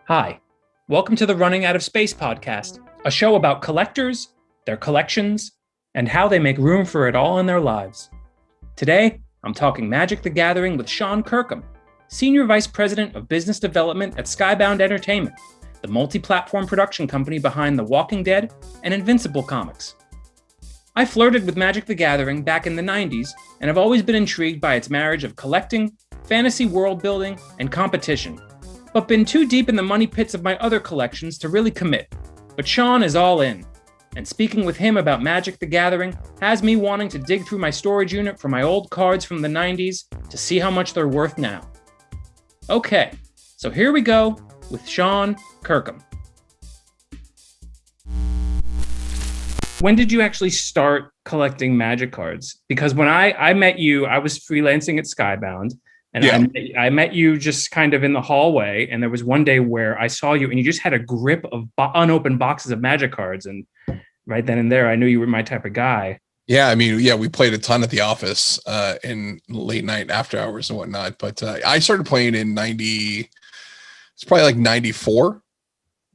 Hi, welcome to the Running Out of Space podcast, a show about collectors, their collections, and how they make room for it all in their lives. Today, I'm talking Magic the Gathering with Shawn Kirkham, Senior Vice President of Business Development at Skybound Entertainment, the multi-platform production company behind the Walking Dead and Invincible comics. I flirted with Magic the Gathering back in the 90s and have always been intrigued by its marriage of collecting, fantasy world building, and competition, but been too deep in the money pits of my other collections to really commit. But Shawn is all in, and speaking with him about Magic the Gathering has me wanting to dig through my storage unit for my old cards from the 90s to see how much they're worth now. Okay, so here we go with Shawn Kirkham. When did you actually start collecting Magic cards? Because when I met you, I was freelancing at Skybound, and I met you just kind of in the hallway, and there was one day where I saw you, and you just had a grip of unopened boxes of Magic cards, and right then and there, I knew you were my type of guy. Yeah, I mean, we played a ton at the office in late night after hours and whatnot, but I started playing in it's probably like 94.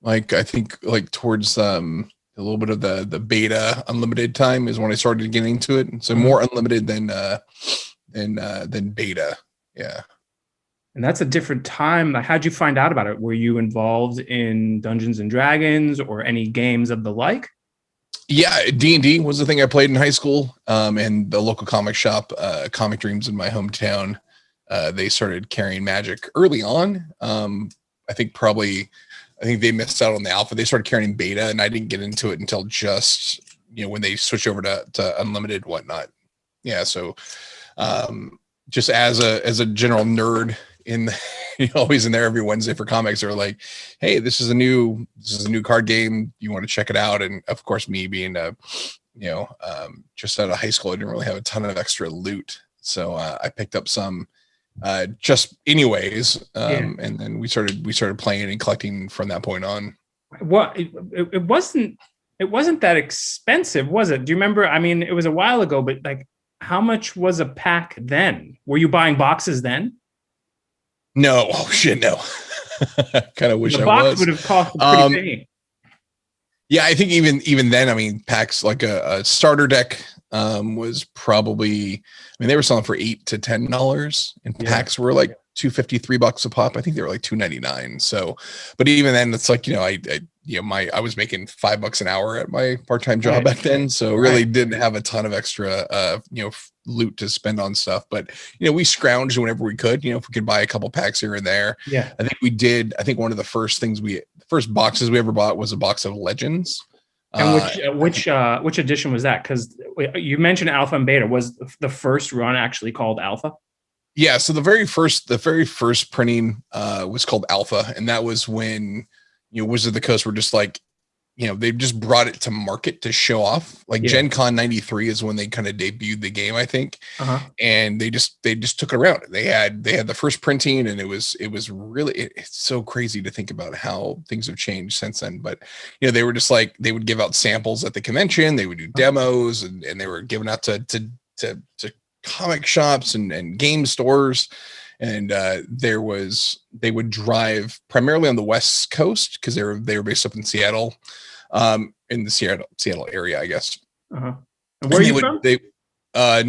Like, I think like towards a little bit of the beta unlimited time is when I started getting into it. So more unlimited than beta. Yeah. And that's a different time. How'd you find out about it? Were you involved in Dungeons and Dragons or any games of the like? Yeah, D&D was the thing I played in high school. And the local comic shop, Comic Dreams in my hometown, they started carrying Magic early on. I think they missed out on the alpha. They started carrying beta, and I didn't get into it until just, when they switched over to unlimited whatnot. Yeah. So, just as a general nerd always in there every Wednesday for comics, are like, hey, this is a new card game. You want to check it out? And of course, me being just out of high school, I didn't really have a ton of extra loot. So, I picked up some, just anyways. And then we started playing and collecting from that point on. Well, it wasn't that expensive, was it? Do you remember? I mean, it was a while ago, but like, how much was a pack then? Were you buying boxes then? No. Oh shit, no. Kind of wish I was. The box would have cost a pretty penny. Yeah, I think even then, I mean, packs like a starter deck was probably, I mean, they were selling for $8 to $10, and packs were like $2.50, $3 a pop. I think they were like $2.99. So, but even then, it's like, I was making $5 an hour at my part-time job back then, so really didn't have a ton of extra loot to spend on stuff. But we scrounged whenever we could, if we could buy a couple packs here and there. Yeah, I think we did. I think one of the first boxes we ever bought was a box of Legends. And which edition was that? Because you mentioned Alpha and Beta. Was the first run actually called Alpha? Yeah, so the very first printing was called Alpha, and that was when Wizards of the Coast were just like, they just brought it to market to show off. Like Gen Con 93 is when they kind of debuted the game, I think. And they just took it around. They had the first printing, and it was really, it's so crazy to think about how things have changed since then. But they were just like, they would give out samples at the convention, they would do demos, and they were giving out to comic shops and game stores. And they would drive primarily on the West Coast because they were based up in Seattle, in the Seattle area, I guess. And where are you from?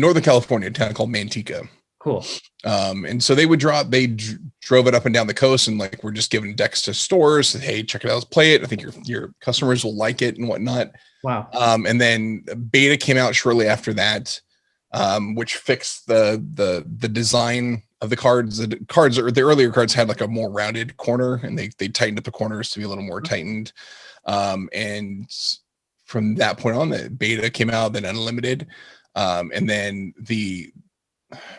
Northern California, a town called Manteca. Cool. And so they drove it up and down the coast, and like, we're just giving decks to stores. Hey, check it out, let's play it. I think your customers will like it and whatnot. Wow. And then beta came out shortly after that, which fixed the design of the cards. The earlier cards had like a more rounded corner, and they tightened up the corners to be a little more tightened. And from that point on, the beta came out, then unlimited. And then the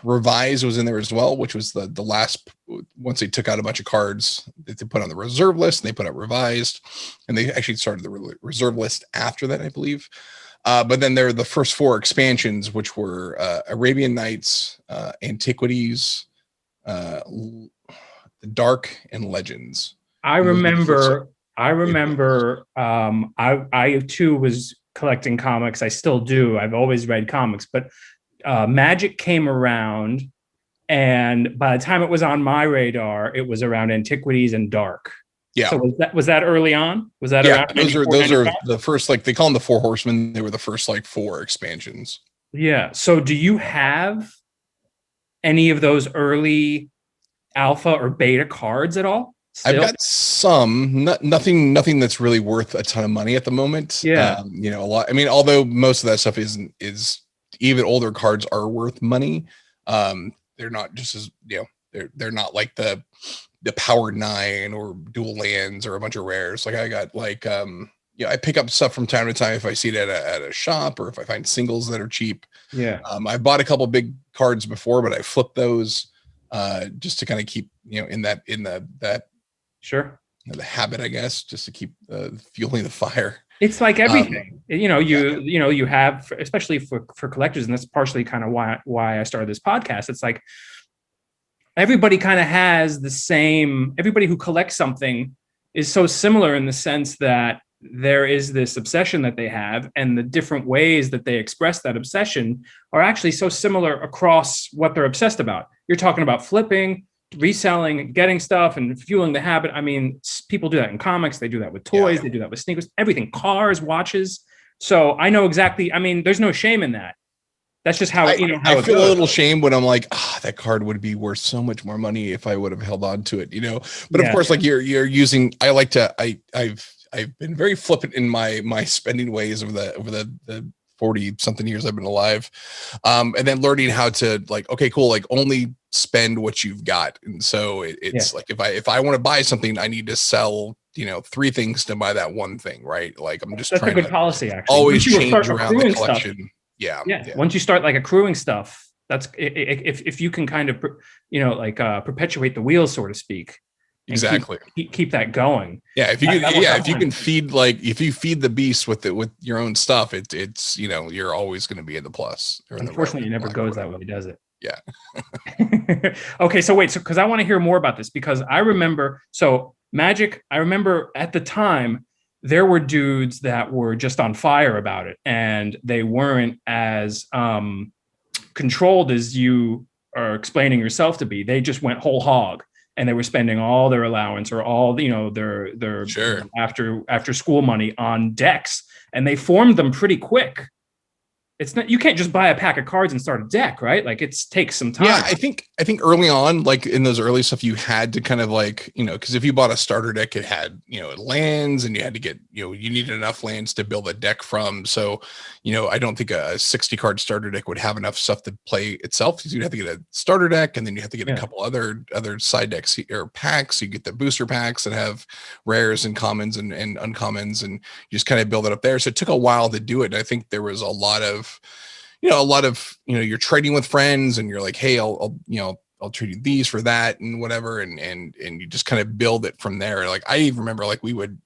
revised was in there as well, which was the last, once they took out a bunch of cards that they put on the reserve list, and they put out revised, and they actually started the reserve list after that, I believe. But then there are the first 4 expansions, which were Arabian Nights, Antiquities, the Dark, and Legends. I remember. I too was collecting comics. I still do. I've always read comics, but Magic came around, and by the time it was on my radar, it was around Antiquities and Dark. Yeah. So was that early on? Was that Yeah, around those 94, are 95? the first, like they call them the Four Horsemen. They were the first like four expansions. Yeah. So do you have any of those early alpha or beta cards at all I've still? got some, nothing that's really worth a ton of money at the moment. Yeah. A lot. I mean, although most of that stuff is even older cards are worth money. They're not just as they're not like the Power 9 or dual lands or a bunch of rares. Like I got like I pick up stuff from time to time if I see it at a shop or if I find singles that are cheap. Yeah. I bought a couple big cards before, but I flipped those just to kind of keep in that Sure. the habit, I guess, just to keep fueling the fire. It's like everything, Yeah. you have, especially for collectors, and that's partially kind of why I started this podcast. It's like everybody kind of has the same. Everybody who collects something is so similar in the sense that there is this obsession that they have, and the different ways that they express that obsession are actually so similar across what they're obsessed about. You're talking about flipping, reselling, getting stuff, and fueling the habit. I mean, people do that in comics. They do that with toys. Yeah. They do that with sneakers, everything, cars, watches. So I know exactly. I mean, there's no shame in that. That's just how I it feel goes. a little shame when I'm like, that card would be worth so much more money if I would have held on to it, But of course, like you're using. I've been very flippant in my spending ways over the 40 something years I've been alive, and then learning how to like, okay, cool, like only spend what you've got. And so it's like if I want to buy something, I need to sell three things to buy that one thing, right? Like I'm just That's trying a good to policy, actually. always change around the collection. Stuff, Yeah. Once you start like accruing stuff, that's if you can kind of perpetuate the wheels, so to speak. Exactly. Keep that going. Yeah, if you can feed if you feed the beast with your own stuff, it's you're always going to be in the plus. Unfortunately, it never goes that way, does it? Yeah. Okay, so wait, because I want to hear more about this, because I remember Magic. I remember at the time there were dudes that were just on fire about it, and they weren't as controlled as you are explaining yourself to be. They just went whole hog, and they were spending all their allowance or all their sure. after school money on decks, and they formed them pretty quick. It's not, you can't just buy a pack of cards and start a deck, right? Like it takes some time. Yeah, I think early on, like in those early stuff, you had to kind of like, because if you bought a starter deck, it had, lands, and you had to get, you needed enough lands to build a deck from. So, I don't think a 60 card starter deck would have enough stuff to play itself, because you'd have to get a starter deck, and then you have to get a couple other side decks or packs. You get the booster packs that have rares and commons and uncommons, and you just kind of build it up there. So it took a while to do it. And I think there was a lot of you're trading with friends, and you're like, hey, I'll trade you these for that and whatever, and you just kind of build it from there. Like I even remember, like we would,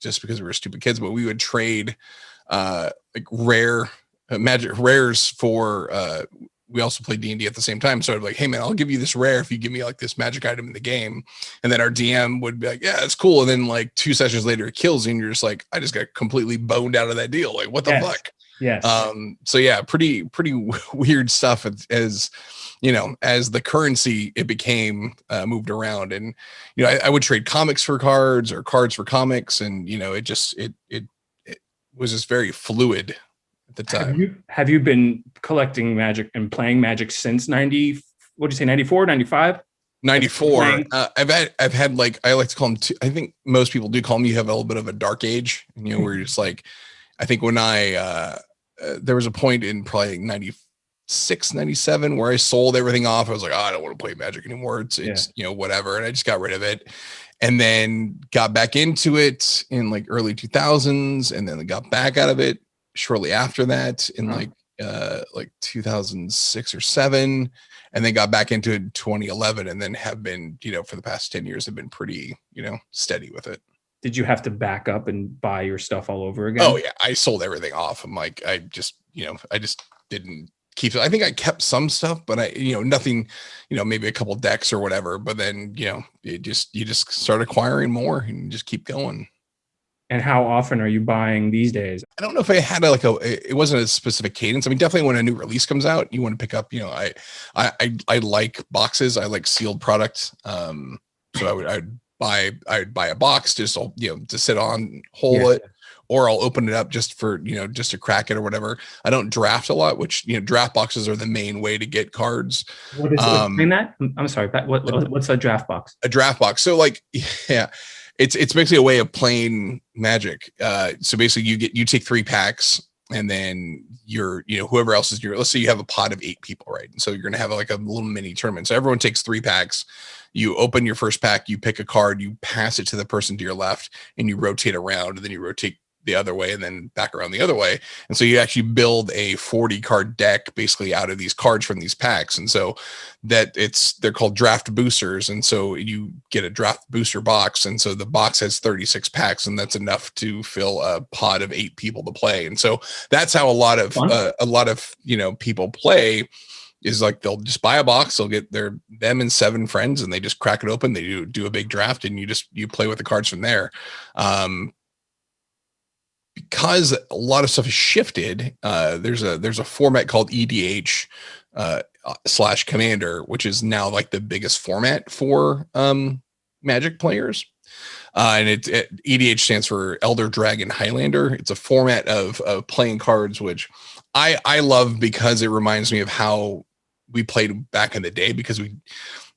just because we were stupid kids, but we would trade like rare magic rares for we also played D&D at the same time. So I'd be like, hey man, I'll give you this rare if you give me like this magic item in the game. And then our DM would be like, yeah, it's cool. And then like 2 sessions later it kills you, and you're just like, I just got completely boned out of that deal. Like what the fuck? Yes. So yeah, pretty weird stuff as as the currency it became moved around. And I would trade comics for cards or cards for comics, and it was just very fluid at the time. Have you been collecting Magic and playing Magic since 90? What do you say, 94, 95? 94. I've had like, I like to call them I think most people do call them, you have a little bit of a dark age, where you're just like, I think when there was a point in probably 96, 97 where I sold everything off. I was like, I don't want to play Magic anymore. It's whatever. And I just got rid of it, and then got back into it in like early 2000s. And then got back out of it shortly after that in like 2006 or 7. And then got back into it in 2011, and then have been, for the past 10 years have been pretty, steady with it. Did you have to back up and buy your stuff all over again? Oh yeah, I sold everything off. I'm like, I just didn't keep it. I think I kept some stuff, but nothing, maybe a couple decks or whatever. But then, you just start acquiring more and just keep going. And how often are you buying these days? I don't know if I had it wasn't a specific cadence. I mean, definitely when a new release comes out, you want to pick up, I like boxes. I like sealed product. So So I'd buy a box just, to sit on, hold it, or I'll open it up just to crack it or whatever. I don't draft a lot, which, draft boxes are the main way to get cards. What is explain that? I'm sorry, what's a draft box? A draft box. So yeah, it's basically a way of playing Magic. So basically you take 3 packs, and then whoever else is let's say you have a pot of 8 people, right? And so you're going to have like a little mini tournament. So everyone takes 3 packs. You open your first pack, you pick a card, you pass it to the person to your left, and you rotate around, and then you rotate the other way and then back around the other way. And so you actually build a 40 card deck basically out of these cards from these packs. And so they're called draft boosters. And so you get a draft booster box. And so the box has 36 packs, and that's enough to fill a pod of 8 people to play. And so that's how a lot of people play, is like they'll just buy a box, they'll get them and 7 friends, and they just crack it open. They do a big draft, and you play with the cards from there. Because a lot of stuff has shifted, there's a format called EDH / Commander, which is now like the biggest format for Magic players. And EDH stands for Elder Dragon Highlander. It's a format of playing cards, which I love because it reminds me of how we played back in the day. Because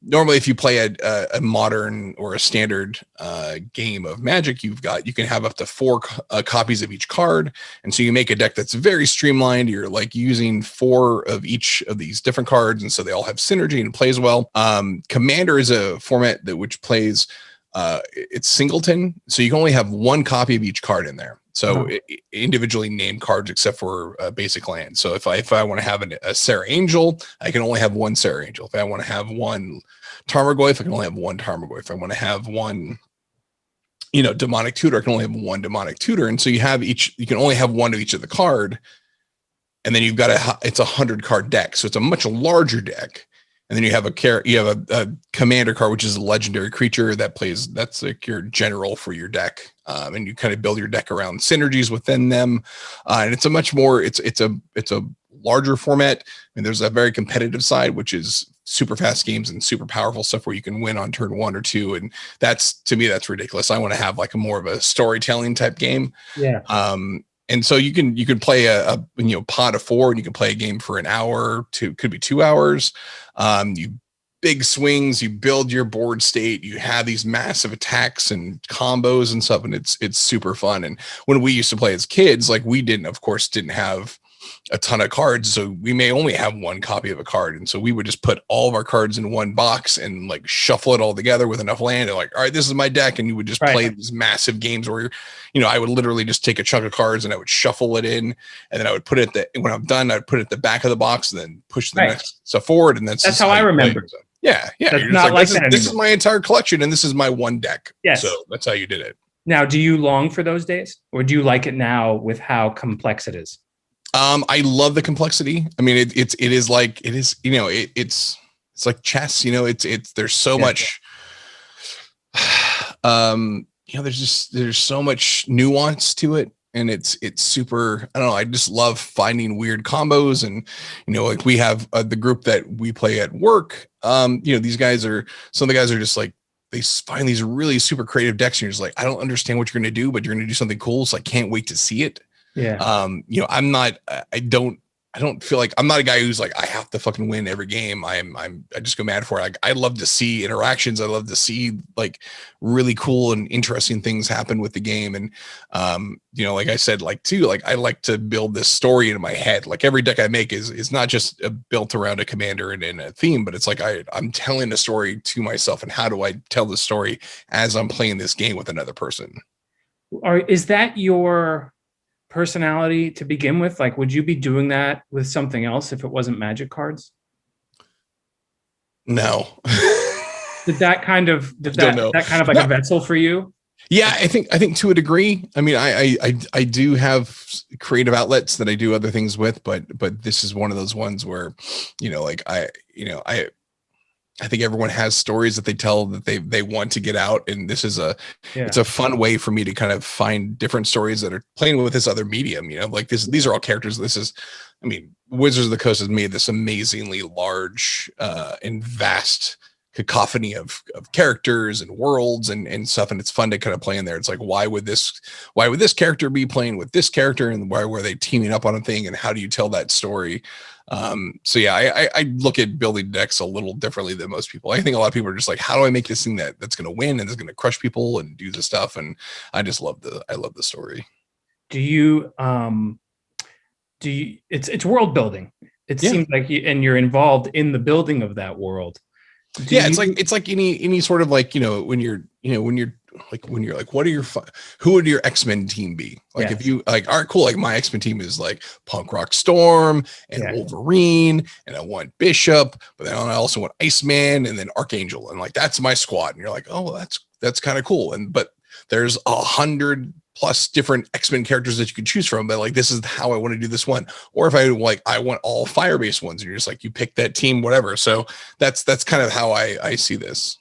normally, if you play a modern or a standard game of Magic, you can have up to 4 copies of each card. And so you make a deck that's very streamlined. You're like using 4 of each of these different cards. And so they all have synergy and plays well. Commander is a format which plays, it's singleton. So you can only have 1 copy of each card in there. So individually named cards, except for basic land. So if I want to have a Serra Angel, I can only have 1 Serra Angel. If I want to have 1 Tarmogoyf, I can only have 1 Tarmogoyf. If I want to have 1, Demonic Tutor, I can only have 1 Demonic Tutor. And so you can only have 1 of each of the card. And then it's a 100 card deck. So it's a much larger deck. And then you have a commander card, which is a legendary creature that's like your general for your deck. And you kind of build your deck around synergies within them. And it's a larger format. And there's a very competitive side, which is super fast games and super powerful stuff where you can win on turn 1 or 2. And to me, that's ridiculous. I want to have like a more of a storytelling type game. Yeah. And so you can play a pod of 4, and you can play a game for an hour to could be 2 hours. You big swings, you build your board state, you have these massive attacks and combos and stuff, and it's super fun. And when we used to play as kids, like we didn't have a ton of cards, so we may only have 1 copy of a card, and so we would just put all of our cards in 1 box and like shuffle it all together with enough land, and like, all right, this is my deck, and you would just play these massive games where I would literally just take a chunk of cards and I would shuffle it in, and then I would put it when I'm done, I'd put it at the back of the box and then push the next stuff forward, and that's how I remember. So, yeah. That's not like this is my entire collection, and this is my 1 deck. Yes. So that's how you did it. Now, do you long for those days, or do you like it now with how complex it is? I love the complexity. I mean, it's like chess, there's so much, there's so much nuance to it, and it's super, I don't know. I just love finding weird combos, and, like we have the group that we play at work. Some of the guys are just like, they find these really super creative decks, and you're just like, I don't understand what you're going to do, but you're going to do something cool. So I can't wait to see it. Yeah. I don't feel like I'm not a guy who's like, I have to fucking win every game. I just go mad for it. Like, I love to see interactions. I love to see like really cool and interesting things happen with the game. And, like I said, I like to build this story in my head. Like every deck I make is not just built around a commander and a theme, but it's like, I'm telling a story to myself, and how do I tell the story as I'm playing this game with another person? Is that your personality to begin with? Like, would you be doing that with something else if it wasn't Magic cards? No. Did that kind of like a vessel for you? Yeah, I think to a degree. I mean, I do have creative outlets that I do other things with, but this is one of those ones where, I think everyone has stories that they tell that they want to get out. And this is it's a fun way for me to kind of find different stories that are playing with this other medium, like these are all characters. Wizards of the Coast has made this amazingly large and vast cacophony of characters and worlds and stuff, and it's fun to kind of play in there. It's like, why would this character be playing with this character, and why were they teaming up on a thing, and how do you tell that story? So yeah, I look at building decks a little differently than most people. I think a lot of people are just like, how do I make this thing that's going to win and is going to crush people and do this stuff? And I just love the story. Do you it's world building. It seems like and you're involved in the building of that world. It's like any sort of like, when you're like, who would your X-Men team be? Like, if you like, all right, cool. Like my X-Men team is like Punk Rock Storm and Wolverine, and I want Bishop, but then I also want Iceman and then Archangel. And like, that's my squad. And you're like, oh, that's kind of cool. But there's 100+ different X-Men characters that you could choose from, but like, this is how I want to do this one. Or if I want all fire-based ones, and you're just like, you pick that team, whatever. So that's kind of how I see this.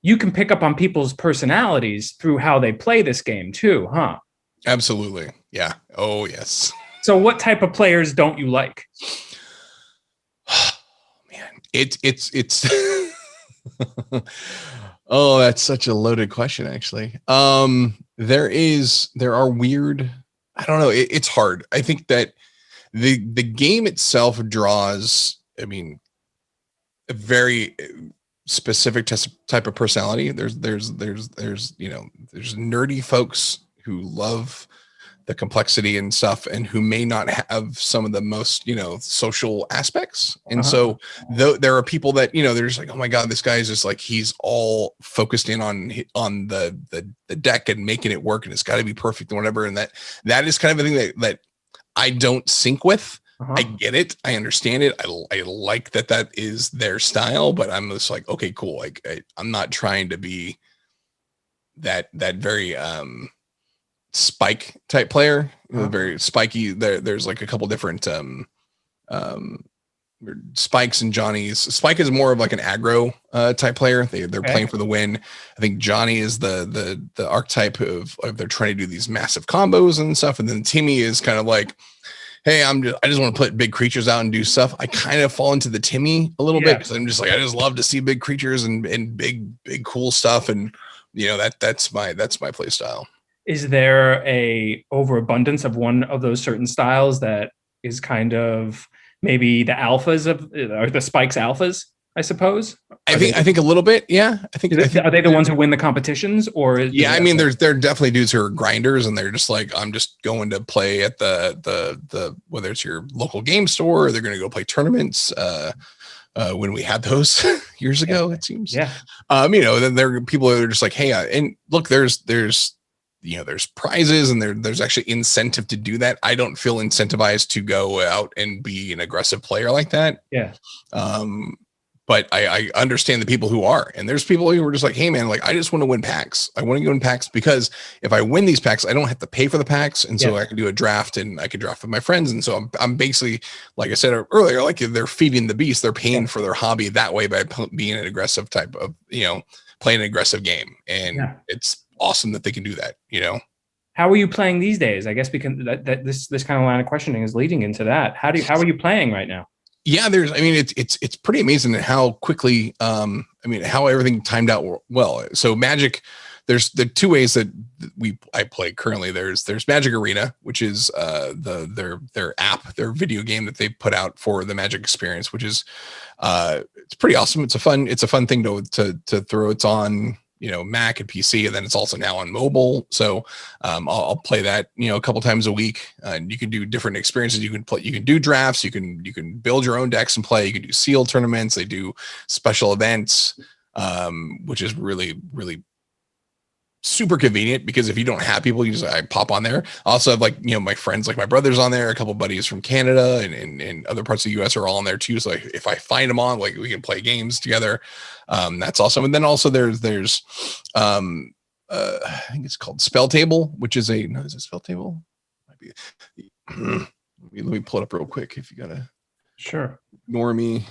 You can pick up on people's personalities through how they play this game too, huh? Absolutely. Yeah. Oh yes. So what type of players don't you like? Man, it's oh, that's such a loaded question, actually. There are weird, I don't know. It's hard. I think that the game itself draws, I mean, a very specific type of personality. There's nerdy folks who love the complexity and stuff, and who may not have some of the most, social aspects. And so there are people that, they're just like, oh my God, this guy is just like, he's all focused in on the deck and making it work, and it's got to be perfect and whatever. And that is kind of a thing that I don't sync with. I get it. I understand it. I like that is their style, but I'm just like, okay, cool. Like I'm not trying to be that very, spike type player, very spiky. There's like a couple different spikes and Johnnies. Spike is more of like an aggro type player. They're playing for the win. I think Johnny is the archetype of they're trying to do these massive combos and stuff, and then Timmy is kind of like, hey, I just want to put big creatures out and do stuff. I kind of fall into the Timmy a little bit, because I'm just like, I just love to see big creatures and big cool stuff, and that's my play style. Is there a overabundance of one of those certain styles that is kind of maybe the alphas or the Spikes alphas, I suppose? I think a little bit. Yeah. Are they the ones who win the competitions, or? I mean, there are definitely dudes who are grinders, and they're just like, I'm just going to play at the whether it's your local game store, or they're going to go play tournaments. When we had those years ago, it seems. Yeah. Then there are people who are just like, hey, and look, there's prizes, and there's actually incentive to do that. I don't feel incentivized to go out and be an aggressive player like that. Yeah. But I understand the people who are, and there's people who are just like, hey man, like I just want to win packs. I want to go in packs, because if I win these packs, I don't have to pay for the packs. And so I can do a draft, and I can draft with my friends. And so I'm basically, like I said earlier, like they're feeding the beast. They're paying for their hobby that way by being an aggressive type of, playing an aggressive game. And it's awesome that they can do that. How are you playing these days? I guess because this kind of line of questioning is leading into that. How are you playing right now? Yeah, it's pretty amazing how quickly, how everything timed out well. So Magic, there's the two ways that I play currently. There's Magic Arena, which is their app, their video game that they put out for the Magic experience, which is it's pretty awesome. It's a fun thing to throw. It's on Mac and PC, and then it's also now on mobile. So I'll play that a couple times a week, and you can do different experiences. You can do drafts, you can build your own decks and play. You can do sealed tournaments. They do special events, which is really, really super convenient, because if you don't have people, I pop on there. I also have my friends, like my brother's on there, a couple buddies from Canada and other parts of the US are all on there too. So if I find them on, we can play games together. That's awesome. And then also there's I think it's called Spell Table, which is is it Spell Table? Might be. Let me pull it up real quick if you gotta. Sure. Ignore me.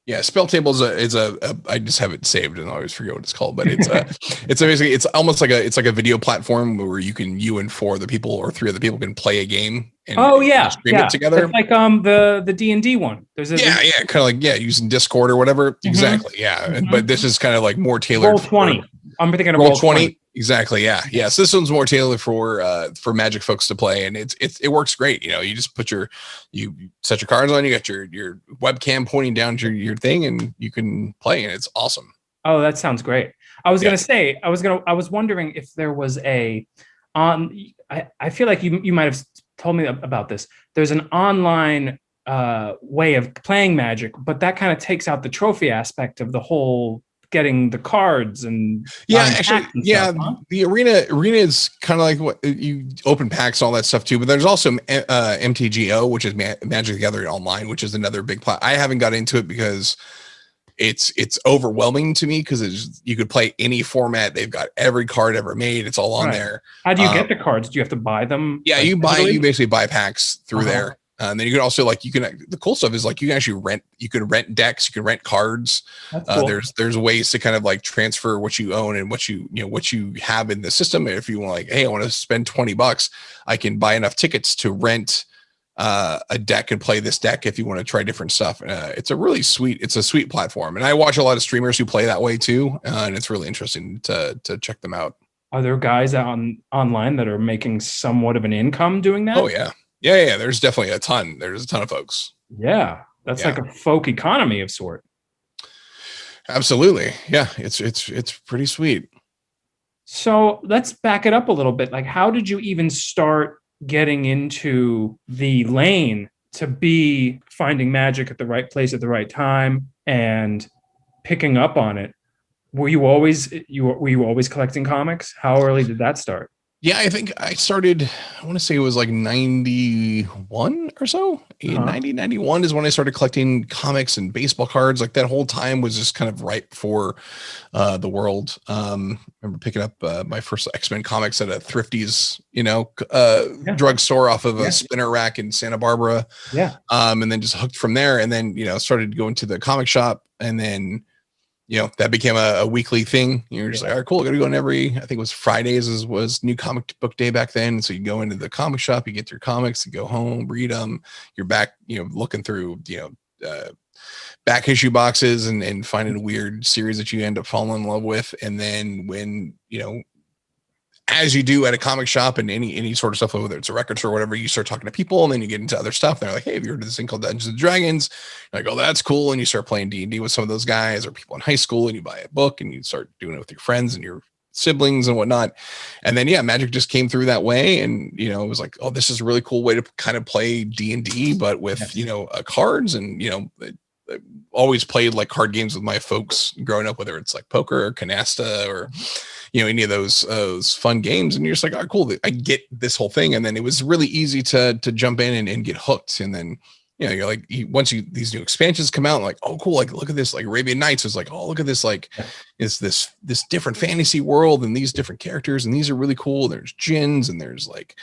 Yeah, spell table is a I just have it saved and I always forget what it's called, but it's basically it's almost like a video platform where you and four other people or three other people can play a game and Oh yeah, stream it together. It's like the D&D one. Yeah, kind of like using Discord or whatever. Mm-hmm. Exactly. Yeah, Mm-hmm. But this is kind of like more tailored. Roll20. I'm thinking of Roll20. Exactly. Yeah. Yeah. So this one's more tailored for Magic folks to play, and it works great. You just you set your cards on. You got your webcam pointing down to your thing, and you can play, and it's awesome. Oh, that sounds great. I was wondering if there was I feel like you might have told me about this. There's an online way of playing Magic, but that kind of takes out the trophy aspect of the whole getting the cards and stuff, huh? The arena is kind of like what you open packs, all that stuff too. But there's also MTGO, which is Magic the Gathering Online, which is another big I haven't got into it because it's overwhelming to me because you could play any format. They've got every card ever made. It's all on there. How do you get the cards? Do you have to buy them? Yeah, you basically buy packs through there. And then you can also the cool stuff is you can actually rent decks, you can rent cards. That's cool. There's ways to kind of like transfer what you own and what you have in the system. If you want hey, I want to spend $20, I can buy enough tickets to rent a deck and play this deck if you want to try different stuff. It's a sweet platform. And I watch a lot of streamers who play that way too. And it's really interesting to check them out. Are there guys online that are making somewhat of an income doing that? Oh yeah. Yeah. There's definitely a ton. There's a ton of folks. Yeah. That's like a folk economy of sort. Absolutely. Yeah. It's pretty sweet. So let's back it up a little bit. Like, how did you even start getting into the lane to be finding magic at the right place at the right time and picking up on it? Were you always collecting comics? How early did that start? Yeah, I think I started, I want to say it was like 91 or so. 90, 91 is when I started collecting comics and baseball cards. Like that whole time was just kind of right for the world. I remember picking up my first X-Men comics at a Thrifty's, drugstore off of a spinner rack in Santa Barbara. Yeah. And then just hooked from there. And then, started going to the comic shop, and then that became a weekly thing. You're just like, all right, cool. I got to go on I think it was Fridays was new comic book day back then. So you go into the comic shop, you get your comics, you go home, read them. You're back, looking through, back issue boxes and finding a weird series that you end up falling in love with. And then when, as you do at a comic shop and any sort of stuff, whether it's a record store or whatever, you start talking to people, and then you get into other stuff. They're like, hey, have you heard of this thing called Dungeons and Dragons? You're like, oh, that's cool. And you start playing D&D with some of those guys or people in high school, and you buy a book and you start doing it with your friends and your siblings and whatnot. And then, Magic just came through that way. And, it was like, oh, this is a really cool way to kind of play D&D, but with, cards. And, I always played like card games with my folks growing up, whether it's like poker or canasta or, any of those fun games. And you're just like, oh, cool. I get this whole thing. And then it was really easy to jump in and get hooked. And then, you're like, once these new expansions come out, like, oh, cool. Like, look at this, like Arabian Nights was like, oh, look at this. Like it's this different fantasy world and these different characters. And these are really cool. There's djinns and there's like,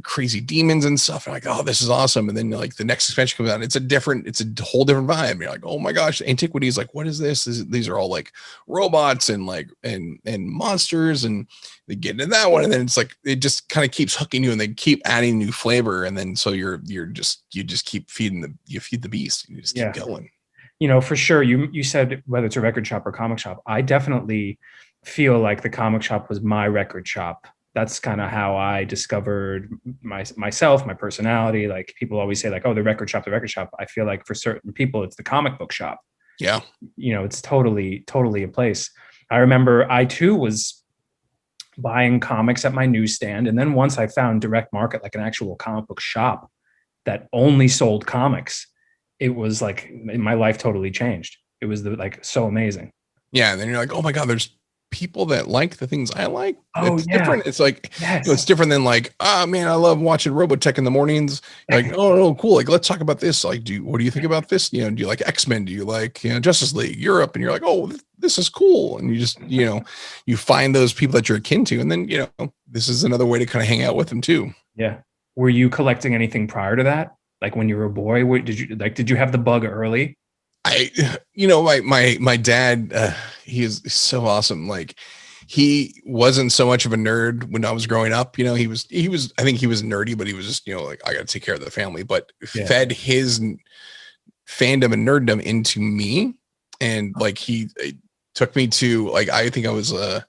crazy demons and stuff. And like, oh, this is awesome. And then like the next expansion comes out, it's a whole different vibe. You're like, oh my gosh, antiquities. Like, what is this? These are all like robots and like, and monsters, and they get into that one. And then it's like, it just kind of keeps hooking you, and they keep adding new flavor. And then, so you just keep feed the beast. You just keep going. For sure. You said whether it's a record shop or comic shop, I definitely feel like the comic shop was my record shop. That's kind of how I discovered myself, my personality. Like people always say like, oh, the record shop. I feel like for certain people, it's the comic book shop. Yeah. It's totally a place. I remember I too was buying comics at my newsstand. And then once I found Direct Market, like an actual comic book shop that only sold comics, it was like my life totally changed. It was so amazing. Yeah. And then you're like, oh my God, there's people that like the things I like. Oh, it's different. It's like, it's different than like, oh man, I love watching Robotech in the mornings. Like, oh no, cool. Like, let's talk about this. Like, what do you think about this? Do you like X-Men? Do you like, Justice League, Europe? And you're like, oh, this is cool. And you just, you find those people that you're akin to. And then, this is another way to kind of hang out with them too. Yeah. Were you collecting anything prior to that? Like when you were a boy, did you have the bug early? my dad, he is so awesome. Like, he wasn't so much of a nerd when I was growing up. He was, I think he was nerdy, but he was just, like, I got to take care of the family, but fed his fandom and nerddom into me. And like, he took me to, like, I think I was a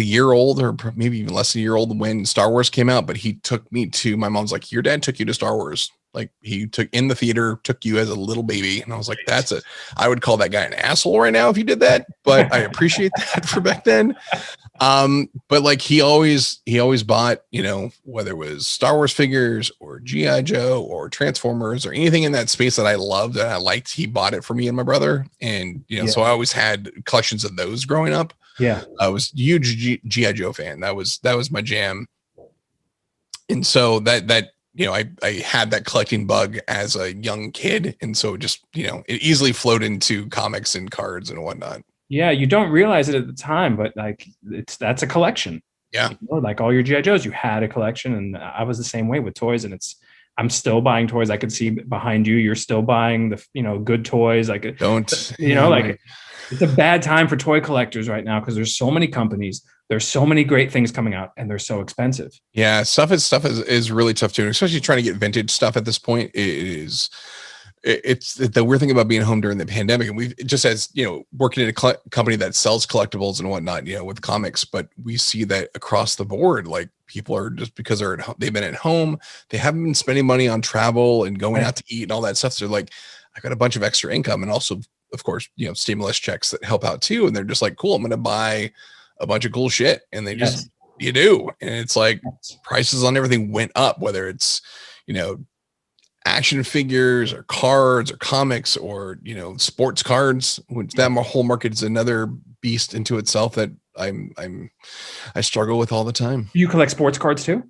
year old, or maybe even less than a year old, when Star Wars came out, but he took me to, my mom's like, your dad took you to Star Wars. Like, he took in the theater, took you as a little baby. And I was like, I would call that guy an asshole right now if you did that, but I appreciate that for back then. But like, he always bought, whether it was Star Wars figures or G.I. Joe or Transformers or anything in that space that I loved and I liked, he bought it for me and my brother. And, so I always had collections of those growing up. Yeah. I was a huge G.I. Joe fan. That was my jam. And so that I had that collecting bug as a young kid. And so just, it easily flowed into comics and cards and whatnot. Yeah. You don't realize it at the time, but like, that's a collection. Yeah. Like all your G.I. Joes, you had a collection. And I was the same way with toys. And I'm still buying toys. I could see behind you, you're still buying the, good toys. Like, it's a bad time for toy collectors right now because there's so many companies, there's so many great things coming out, and they're so expensive. Yeah, stuff is really tough too, especially trying to get vintage stuff at this point. It's the weird thing about being home during the pandemic, and we've just as working at a company that sells collectibles and whatnot, with comics, but we see that across the board, like, people are, just because they've been at home, they haven't been spending money on travel and going out to eat and all that stuff. So they're like, I got a bunch of extra income, and also, of course, stimulus checks that help out too. And they're just like, cool, I'm going to buy a bunch of cool shit. And they just, you do. And it's like, prices on everything went up, whether it's, action figures or cards or comics or, sports cards, which that whole market is another beast into itself that I struggle with all the time. You collect sports cards too?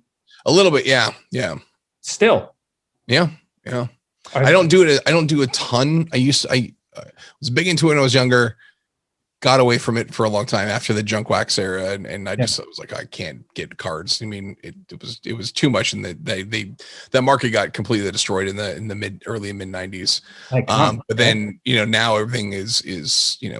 A little bit. Yeah. Yeah. Still. Yeah. Yeah. I don't do it. I don't do a ton. I was big into it when I was younger, got away from it for a long time after the junk wax era. And I was like, I can't get cards. I mean, it was too much. And that market got completely destroyed in the early and mid 90s. But then, now everything is,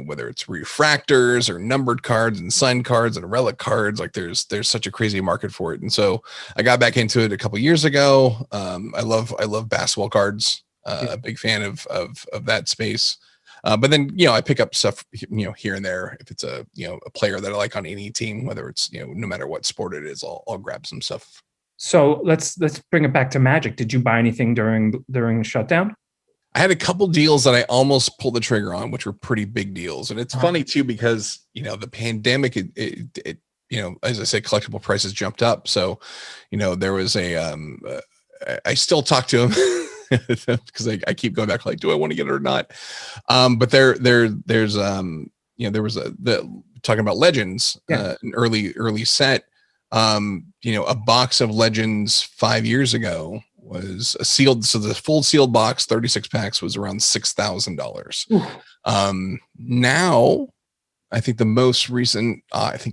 whether it's refractors or numbered cards and signed cards and relic cards, like there's such a crazy market for it. And so I got back into it a couple years ago. I love basketball cards. A big fan of that space. But then, I pick up stuff, here and there. If it's a player that I like on any team, whether it's, no matter what sport it is, I'll grab some stuff. So let's bring it back to Magic. Did you buy anything during shutdown? I had a couple deals that I almost pulled the trigger on, which were pretty big deals. And it's funny too, because, the pandemic, it as I said, collectible prices jumped up. So, there was I still talk to him. Because I keep going back, like, do I want to get it or not? But there's there was talking about Legends, an early set. A box of Legends 5 years ago was a sealed. So the full sealed box, 36 packs, was around $6,000. Now, I think the most recent,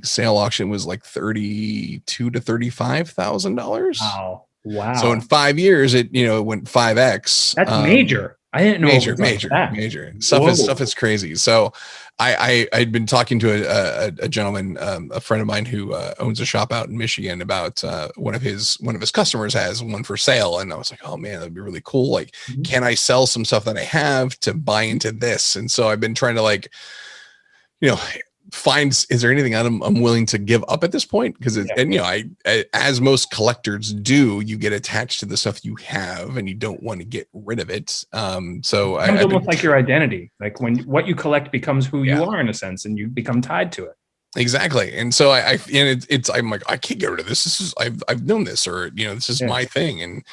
sale auction was like $32,000 to $35,000. Wow. So in 5 years, it went 5x. That's major. I didn't know. Major stuff is crazy. So I'd been talking to a gentleman, a friend of mine who owns a shop out in Michigan, about one of his customers has one for sale. And I was like, oh man, that'd be really cool. Like, can I sell some stuff that I have to buy into this? And so I've been trying to is there anything I'm willing to give up at this point? Because I as most collectors do, you get attached to the stuff you have and you don't want to get rid of it. So it's almost like your identity, like when what you collect becomes who you are in a sense, and you become tied to it. Exactly. And so I'm like, I can't get rid of this. This is I've known this, or this is my thing. And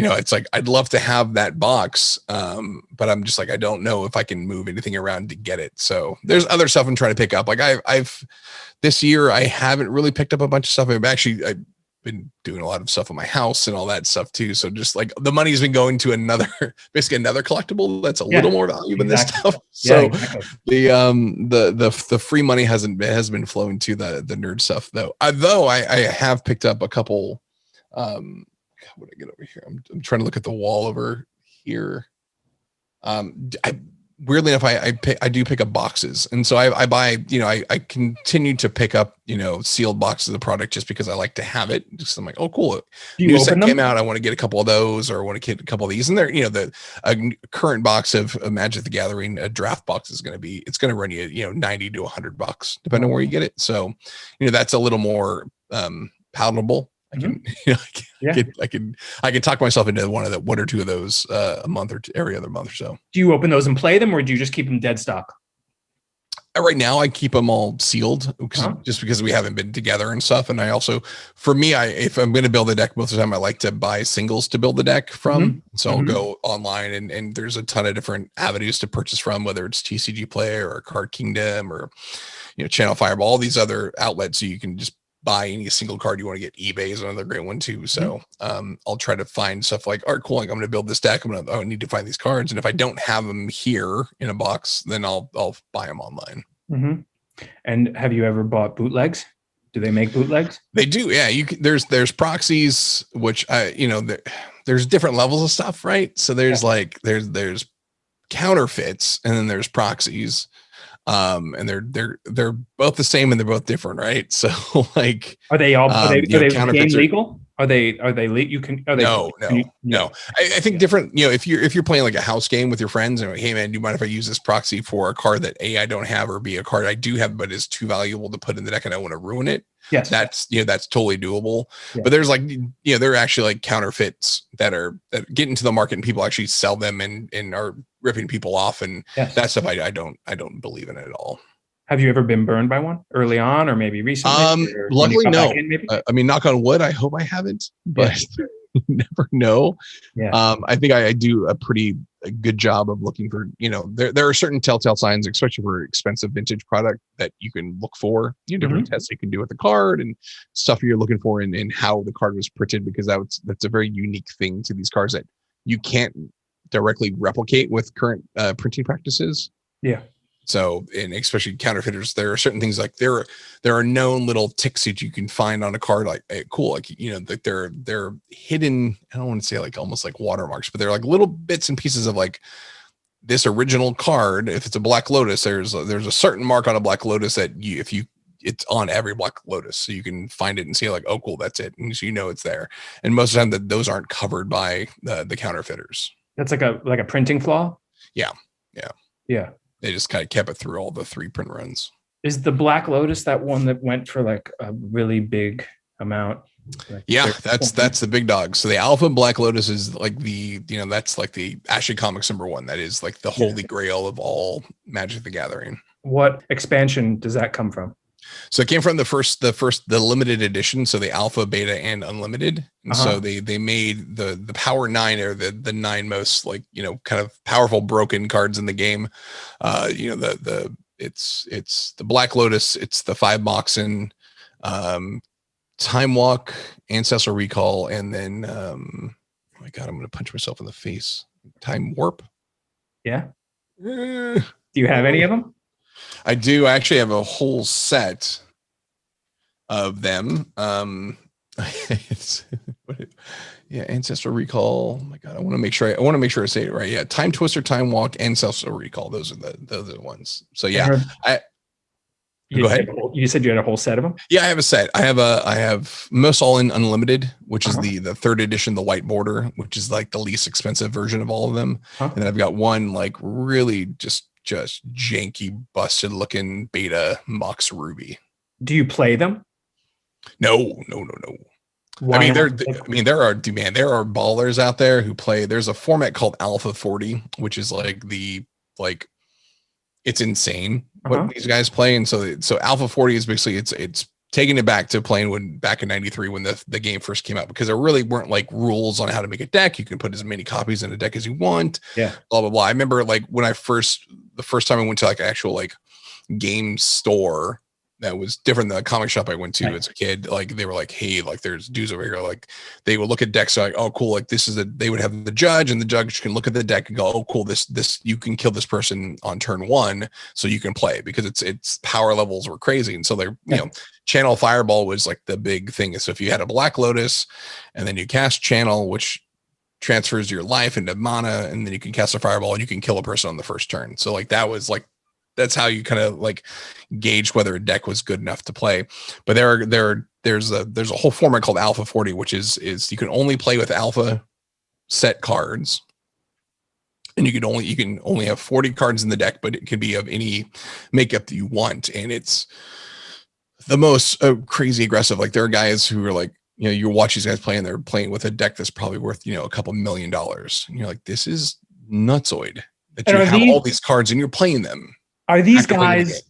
it's like, I'd love to have that box. But I'm just like, I don't know if I can move anything around to get it. So there's other stuff I'm trying to pick up. Like I've this year, I haven't really picked up a bunch of stuff. I've been doing a lot of stuff in my house and all that stuff too. So just like the money's been going to basically another collectible that's a little more valuable than this stuff. So the free money has been flowing to the nerd stuff though. Though I have picked up a couple, what did I get over here? I'm trying to look at the wall over here. weirdly enough, I do pick up boxes. And so I buy, I continue to pick up, sealed boxes of the product just because I like to have it. Just I'm like, oh, cool. Do you New open set them? came out. I want to get a couple of those, or I want to get a couple of these. And they're, a current box of Magic the Gathering, a draft box is going to be, it's going to run you, $90 to $100, depending on where you get it. So, that's a little more palatable. I can, I can talk myself into one or two of those a month or two, every other month or so. Do you open those and play them, or do you just keep them dead stock? Right now, I keep them all sealed just because we haven't been together and stuff. And I also, for me, if I'm going to build a deck, most of the time I like to buy singles to build the deck from. So I'll go online and there's a ton of different avenues to purchase from, whether it's TCG Play or Card Kingdom or, Channel Fireball, all these other outlets. So you can just buy any single card you want to get. eBay is another great one too. So I'll try to find stuff like, all right, cool, like I'm going to build this deck. I need to find these cards. And if I don't have them here in a box, then I'll buy them online. And have you ever bought bootlegs? Do they make bootlegs? They do. Yeah. There's proxies, which there's different levels of stuff, right? So there's there's counterfeits and then there's proxies. And they're both the same and they're both different, right? So like, are they game legal? Are they you can? No. I think different. If you're playing like a house game with your friends and like, hey man, do you mind if I use this proxy for a card that A, I don't have, or B, a card I do have but is too valuable to put in the deck and I want to ruin it? Yes, that's totally doable. Yeah. But there's there are actually like counterfeits that get into the market and people actually sell them and are ripping people off, and that stuff I don't believe in it at all. Have you ever been burned by one early on, or maybe recently? Luckily, no. I mean, knock on wood. I hope I haven't, but you never know. Yeah. I think I do a pretty good job of looking for. There are certain telltale signs, especially for expensive vintage product, that you can look for. Different tests you can do with the card and stuff you're looking for, and how the card was printed, because that's a very unique thing to these cards that you can't directly replicate with current printing practices. Yeah. So, and especially counterfeiters, there are certain things like there are known little ticks that you can find on a card, like cool, like that they're hidden. I don't want to say like almost like watermarks, but they're like little bits and pieces of like this original card. If it's a Black Lotus, there's a certain mark on a Black Lotus that it's on every Black Lotus, so you can find it and see like, oh cool, that's it, and so it's there. And most of the time that those aren't covered by the counterfeiters. That's like a printing flaw. Yeah. They just kind of kept it through all the 3 print runs. Is the Black Lotus that one that went for like a really big amount? Like that's the big dog. So the Alpha Black Lotus is like that's like the Ashley Comics #1. That is like the holy grail of all Magic the Gathering. What expansion does that come from? So it came from the limited edition, so the Alpha, Beta, and Unlimited. And so they made the Power 9, or the 9 most kind of powerful broken cards in the game. It's the Black Lotus, it's the 5 Moxen, Time Walk, Ancestral Recall, and then oh my god, I'm gonna punch myself in the face. Time Warp. Yeah. Do you have any of them? I do. I actually have a whole set of them. Ancestral Recall. Oh my god, I want to make sure I say it right. Yeah, Time Twister, Time Walk, Ancestral Recall. Those are the ones. So yeah, go ahead. You said you had a whole set of them? Yeah, I have a set. I have Most All In Unlimited, which is the 3rd edition, the white border, which is like the least expensive version of all of them. And then I've got one like really just janky, busted looking Beta Mox Ruby. Do you play them? No. Why there are ballers out there who play. There's a format called Alpha 40, which is it's insane what these guys play. And so Alpha 40 is basically it's taking it back to playing back in 93 when the game first came out, because there really weren't like rules on how to make a deck. You can put as many copies in a deck as you want. Yeah. Blah, blah, blah. I remember like when the first time I went to like an actual like game store that was different than the comic shop I went to as a kid. Like they were like, hey, like there's dudes over here. Like they would look at decks like, oh cool. Like they would have the judge, and the judge can look at the deck and go, oh cool. This, you can kill this person on turn 1. So you can play, because its power levels were crazy. And so they're, Channel Fireball was like the big thing. So if you had a Black Lotus and then you cast Channel, which transfers your life into mana, and then you can cast a fireball and you can kill a person on the first turn. So like that's how you kind of like gauge whether a deck was good enough to play. But there's a whole format called Alpha 40, which is you can only play with alpha set cards, and you can only have 40 cards in the deck, but it can be of any makeup that you want. And it's the most crazy aggressive. Like there are guys who are like, you watch these guys play and they're playing with a deck that's probably worth, a couple $1 million. And you're like, this is nutsoid that you have all these cards and you're playing them. Are these guys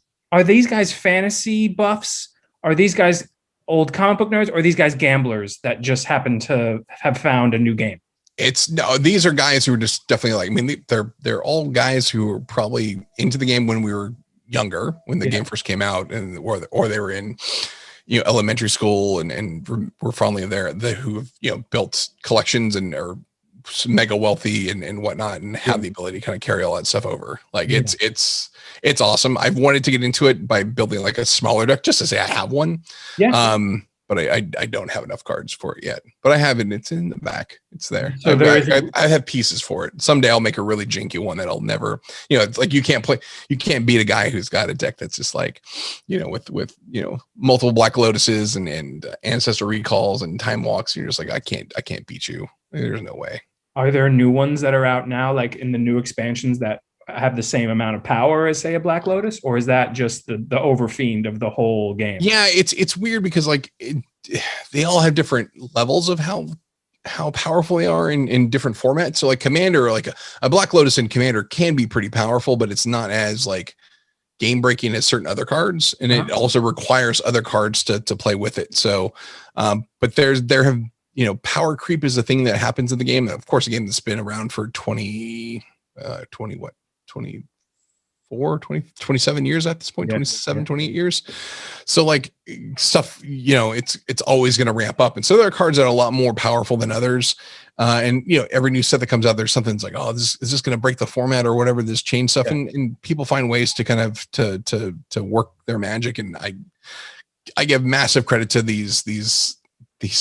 fantasy buffs? Are these guys old comic book nerds? Or are these guys gamblers that just happen to have found a new game? These are guys who are just definitely they're all guys who were probably into the game when we were younger, when the game first came out, and or they were in elementary school and were fondly there, who have built collections and are mega wealthy and whatnot, and have the ability to kind of carry all that stuff over. Like it's awesome. I've wanted to get into it by building like a smaller deck just to say I have one. But I don't have enough cards for it yet. But I have it. It's in the back. It's there. So I have pieces for it. Someday I'll make a really janky one that I'll never. It's like you can't beat a guy who's got a deck that's just like, with multiple Black Lotuses and ancestor recalls and time walks. You're just like I can't beat you. There's no way. Are there new ones that are out now, like in the new expansions, that have the same amount of power as, say, a Black Lotus, or is that just the overfiend of the whole game? Yeah, it's weird because like they all have different levels of how powerful they are in different formats. So like Commander, like a Black Lotus in Commander can be pretty powerful, but it's not as like game breaking as certain other cards, and it also requires other cards to play with it. So, but there have power creep is a thing that happens in the game. Of course, a game that's been around for 27 years at this point, 28 years. So like stuff, it's always going to ramp up. And so there are cards that are a lot more powerful than others. And every new set that comes out, there's something that's like, oh, is this going to break the format or whatever, this change stuff. And people find ways to kind of, to work their magic. And I give massive credit to these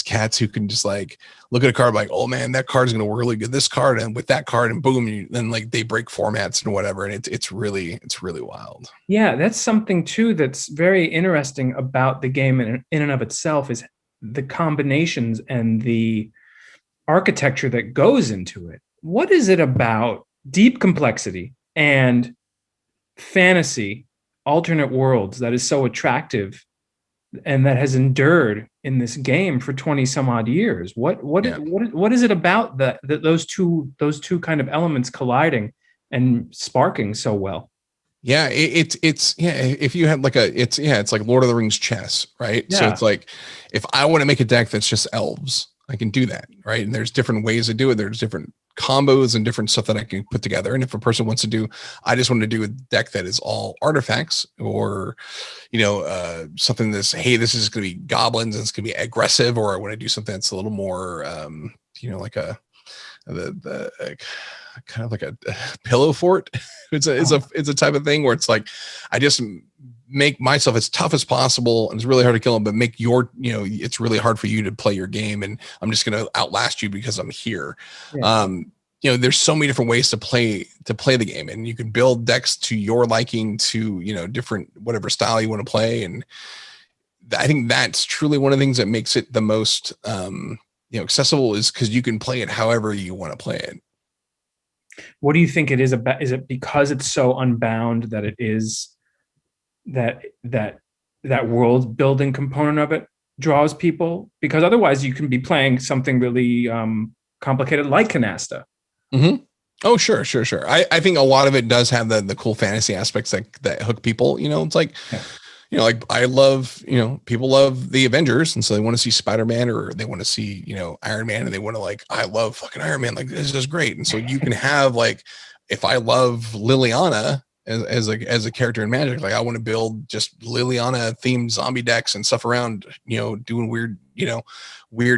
cats who can just like look at a card like, oh man, that card is going to work really good. This card and with that card, and boom, then like they break formats and whatever. And it's really wild. Yeah. That's something too, that's very interesting about the game in and of itself, is the combinations and the architecture that goes into it. What is it about deep complexity and fantasy, alternate worlds, that is so attractive and that has endured in this game for 20 some odd years? What is it about that those two kind of elements colliding and sparking so well? Yeah, it's if you had like it's like Lord of the Rings chess, right? Yeah. So it's like, if I want to make a deck that's just elves, I can do that, right? And there's different ways to do it. There's different combos and different stuff that I can put together. And if a person wants to do, I just want to do a deck that is all artifacts, or something that's, hey, this is going to be goblins and it's going to be aggressive, or I want to do something that's a little more like the kind of like a pillow fort. It's a type of thing where it's like, I just make myself as tough as possible, and it's really hard to kill them, but make it's really hard for you to play your game, and I'm just going to outlast you because I'm here. Yeah. There's so many different ways to play the game, and you can build decks to your liking, to different whatever style you want to play. And I think that's truly one of the things that makes it the most accessible, is because you can play it however you want to play it. What do you think it is about? Is it because it's so unbound that it is that world building component of it draws people? Because otherwise you can be playing something really complicated like Canasta. Mm-hmm. Oh, sure. I think a lot of it does have the cool fantasy aspects that hook people. It's like, like I love, people love the Avengers, and so they want to see Spider-Man, or they want to see, Iron Man, and they want to like, I love fucking Iron Man. Like, this is great. And so you can have like, if I love Liliana as a character in Magic, like I want to build just Liliana themed zombie decks and stuff around, doing weird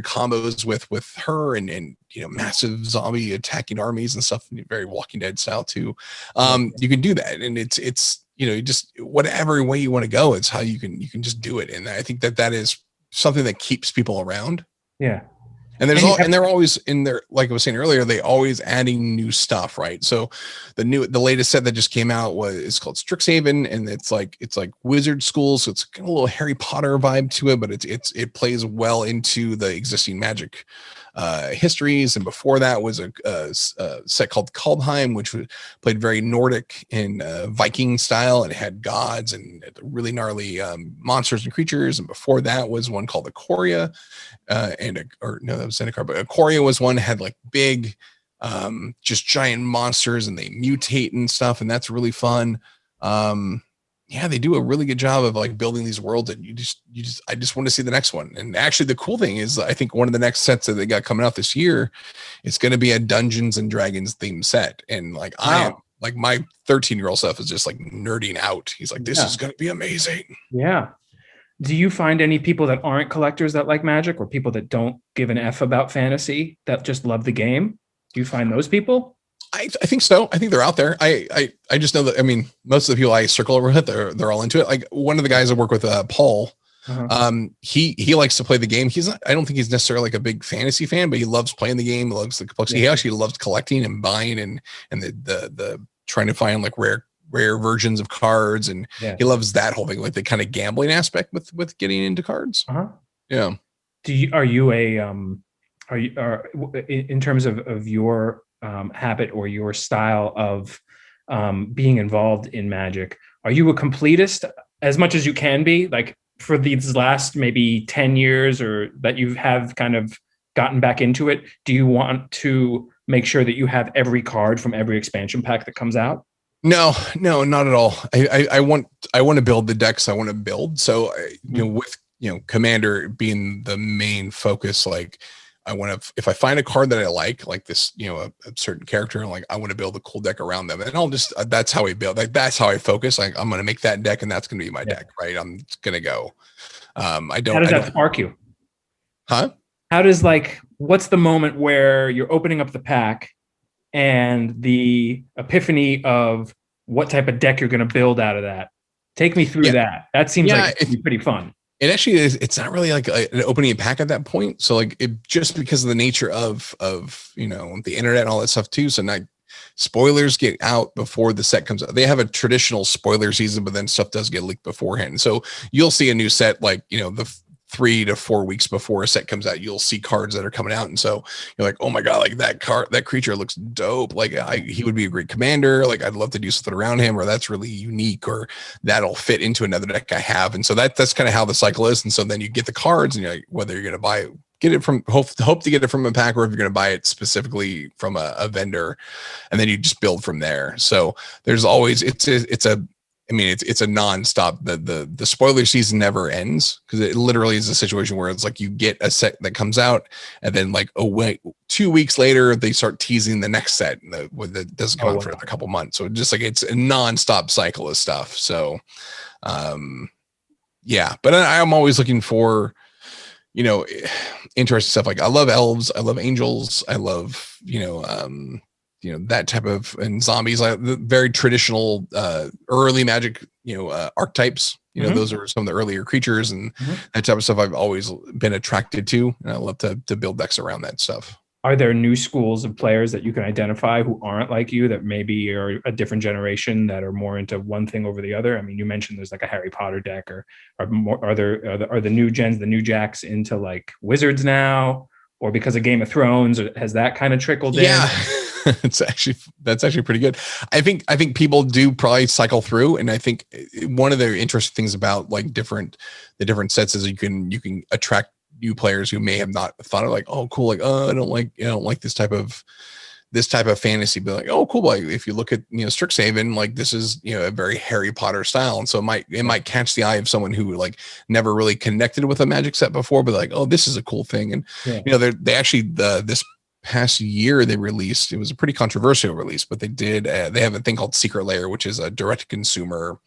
combos with her and massive zombie attacking armies and stuff, very Walking Dead style too. You can do that, and it's just whatever way you want to go, it's how you can just do it. And I think that is something that keeps people around. Yeah. And and they're always in there, like I was saying earlier, they always adding new stuff, right? So the latest set that just came out it's called Strixhaven, and it's like wizard school, so it's got a little Harry Potter vibe to it, but it plays well into the existing Magic histories. And before that was a set called Kaldheim, which played very Nordic and Viking style, and it had gods and really gnarly monsters and creatures. And before that was one called Ikoria, that was Zendikar, but Ikoria was one that had like big just giant monsters, and they mutate and stuff, and that's really fun. Yeah, they do a really good job of like building these worlds, and I just want to see the next one. And actually the cool thing is, I think one of the next sets that they got coming out this year, it's going to be a Dungeons and Dragons themed set. And like, wow. I am like, my 13-year-old self is just like nerding out. He's like, this is going to be amazing. Yeah. Do you find any people that aren't collectors that like Magic, or people that don't give an F about fantasy that just love the game? Do you find those people? I think so. I think they're out there. I just know that, I mean, most of the people I circle around, they're all into it. Like one of the guys I work with, Paul, he likes to play the game. I don't think he's necessarily like a big fantasy fan, but he loves playing the game, loves the complexity. Yeah. He actually loves collecting and buying and the trying to find like rare versions of cards. And he loves that whole thing, like the kind of gambling aspect with getting into cards. Yeah. Are you in terms of your habit or your style of being involved in Magic, are you a completist as much as you can be, like for these last maybe 10 years, or that you have kind of gotten back into it? Do you want to make sure that you have every card from every expansion pack that comes out? No, not at all. I want to build the decks I want to build. So, with Commander being the main focus, like I want to, if I find a card that I like this, a certain character, like I want to build a cool deck around them, and I'll just, that's how I build, like, that's how I focus. Like I'm going to make that deck, and that's going to be my deck, right? I'm going to go. How does that spark you? Huh? How does, like, what's the moment where you're opening up the pack and the epiphany of what type of deck you're going to build out of that? Take me through that. That seems like it'd be pretty fun. It actually is. It's not really like an opening a pack at that point. So like it just because of the nature of the internet and all that stuff too. So now spoilers get out before the set comes out. They have a traditional spoiler season, but then stuff does get leaked beforehand. So you'll see a new set like the 3 to 4 weeks before a set comes out, you'll see cards that are coming out. And so you're like, oh my God, like that creature looks dope. Like he would be a great commander. Like I'd love to do something around him, or that's really unique, or that'll fit into another deck I have. And so that's kind of how the cycle is. And so then you get the cards, and you're like, whether you're going to get it from hope to get it from a pack, or if you're going to buy it specifically from a vendor, and then you just build from there. So there's always, it's a nonstop. The spoiler season never ends, because it literally is a situation where it's like you get a set that comes out, and then like 2 weeks later they start teasing the next set that doesn't come out for another couple months. So just like it's a nonstop cycle of stuff. So, but I'm always looking for interesting stuff. Like I love elves, I love angels, I love that type of, and zombies, like the very traditional early Magic archetypes. Those are some of the earlier creatures, and that type of stuff I've always been attracted to, and I love to build decks around that stuff. Are there new schools of players that you can identify who aren't like you, that maybe are a different generation, that are more into one thing over the other? I mean, you mentioned there's like a Harry Potter deck, or are the new gens, the new jacks, into like wizards now, or because of Game of Thrones, or has that kind of trickled in? Yeah. That's actually pretty good. I think people do probably cycle through, and I think one of the interesting things about like the different sets is you can attract new players who may have not thought of, like, oh cool, like I don't like this type of fantasy, but like, oh cool, like if you look at Strixhaven, like this is a very Harry Potter style, and so it might catch the eye of someone who like never really connected with a Magic set before, but like, oh, this is a cool thing. And they actually this past year they released, it was a pretty controversial release, but they have a thing called Secret Lair, which is a direct to consumer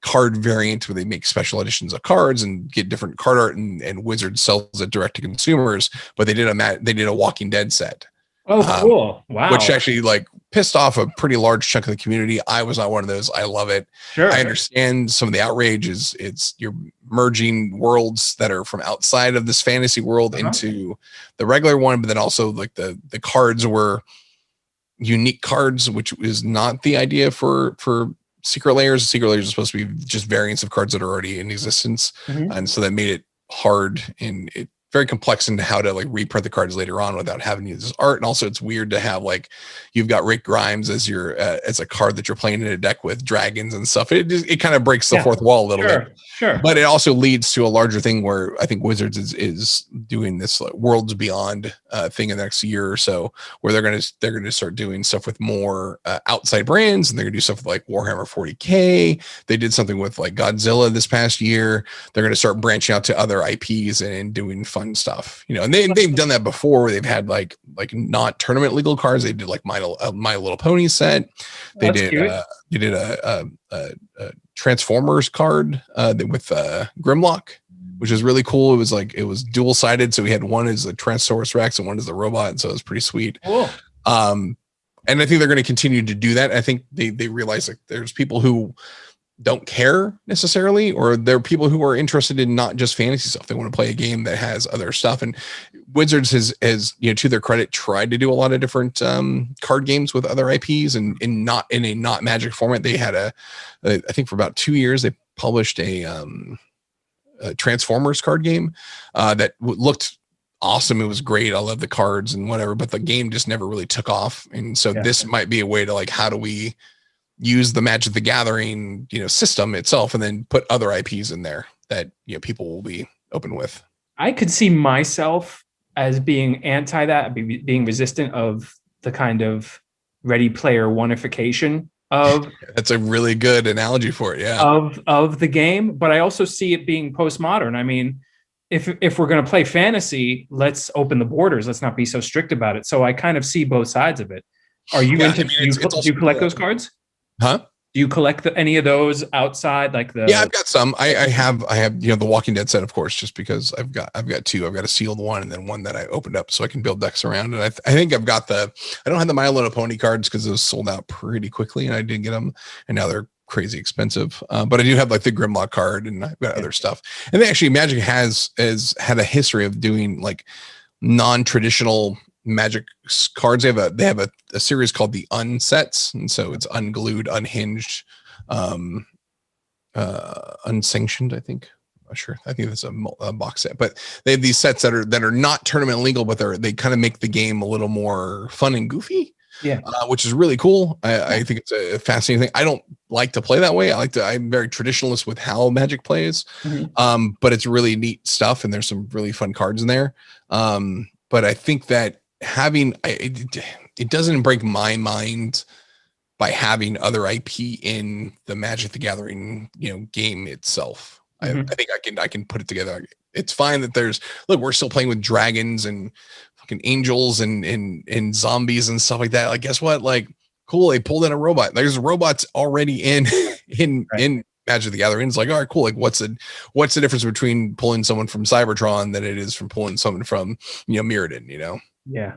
card variant where they make special editions of cards and get different card art, and Wizards sells it direct to consumers. But they did a Walking Dead set, Oh, cool. Which Wow. actually like pissed off a pretty large chunk of the community. I was not one of those. I love it. Sure. I understand some of the outrage is it's you're merging worlds that are from outside of this fantasy world into the regular one, but then also like the cards were unique cards, which is not the idea for secret layers. Secret layers are supposed to be just variants of cards that are already in existence. And so that made it hard and it very complex into how to like reprint the cards later on without having to use this art. And also it's weird to have like, you've got Rick Grimes as your, as a card that you're playing in a deck with dragons and stuff. It kind of breaks the fourth wall a little bit. Sure. But it also leads to a larger thing where I think Wizards is doing this like Worlds Beyond thing in the next year or so, where they're going to start doing stuff with more outside brands, and they're going to do stuff with like Warhammer 40K. They did something with like Godzilla this past year. They're going to start branching out to other IPs and doing fun stuff, you know. And they've done that before, where they've had like not tournament legal cards. They did like My Little Pony set. They did a Transformers card with Grimlock, which is really cool. It was dual sided, so we had one as the Tyrannosaurus Rex and one as the robot, and so it was pretty sweet. Cool. And I think they're going to continue to do that. I think they realize like there's people who don't care necessarily, or there are people who are interested in not just fantasy stuff. They want to play a game that has other stuff. And Wizards has, you know, to their credit, tried to do a lot of different card games with other IPs, and not in a not Magic format. They had I think for about 2 years, they published a Transformers card game that looked awesome. It was great. I love the cards and whatever, but the game just never really took off. And so this might be a way to like, how do we use the Magic the Gathering, you know, system itself, and then put other IPs in there that, you know, people will be open with. I could see myself as being anti that, being resistant of the kind of Ready Player Oneification of that's a really good analogy for it. Yeah. Of the game, but I also see it being postmodern. I mean, if we're going to play fantasy, let's open the borders. Let's not be so strict about it. So I kind of see both sides of it. Are you into? Do you collect those cards? Huh? Do you collect any of those outside, like the? Yeah, I've got some. I have, you know, the Walking Dead set, of course, just because I've got two. I've got a sealed one and then one that I opened up so I can build decks around. And I think I've got I don't have the My Little Pony cards because those sold out pretty quickly, and I did get them, and now they're crazy expensive. But I do have like the Grimlock card, and I've got other stuff. And they actually, Magic has had a history of doing like non-traditional Magic cards. They have a series called the Unsets, and so it's unglued, unhinged, unsanctioned. I think. I'm not sure. I think that's a box set, but they have these sets that are not tournament legal, but they kind of make the game a little more fun and goofy. Yeah, which is really cool. I think it's a fascinating thing. I don't like to play that way. I'm very traditionalist with how Magic plays, but it's really neat stuff, and there's some really fun cards in there. But I think that having it doesn't break my mind by having other IP in the Magic the Gathering, you know, game itself. I think I can put it together. It's fine that we're still playing with dragons and fucking angels and zombies and stuff like that. Like, guess what? Like, cool. They pulled in a robot. There's robots already in Magic the Gathering. It's like, all right, cool. Like, what's the difference between pulling someone from Cybertron than it is from pulling someone from, you know, Mirrodin, you know? Yeah.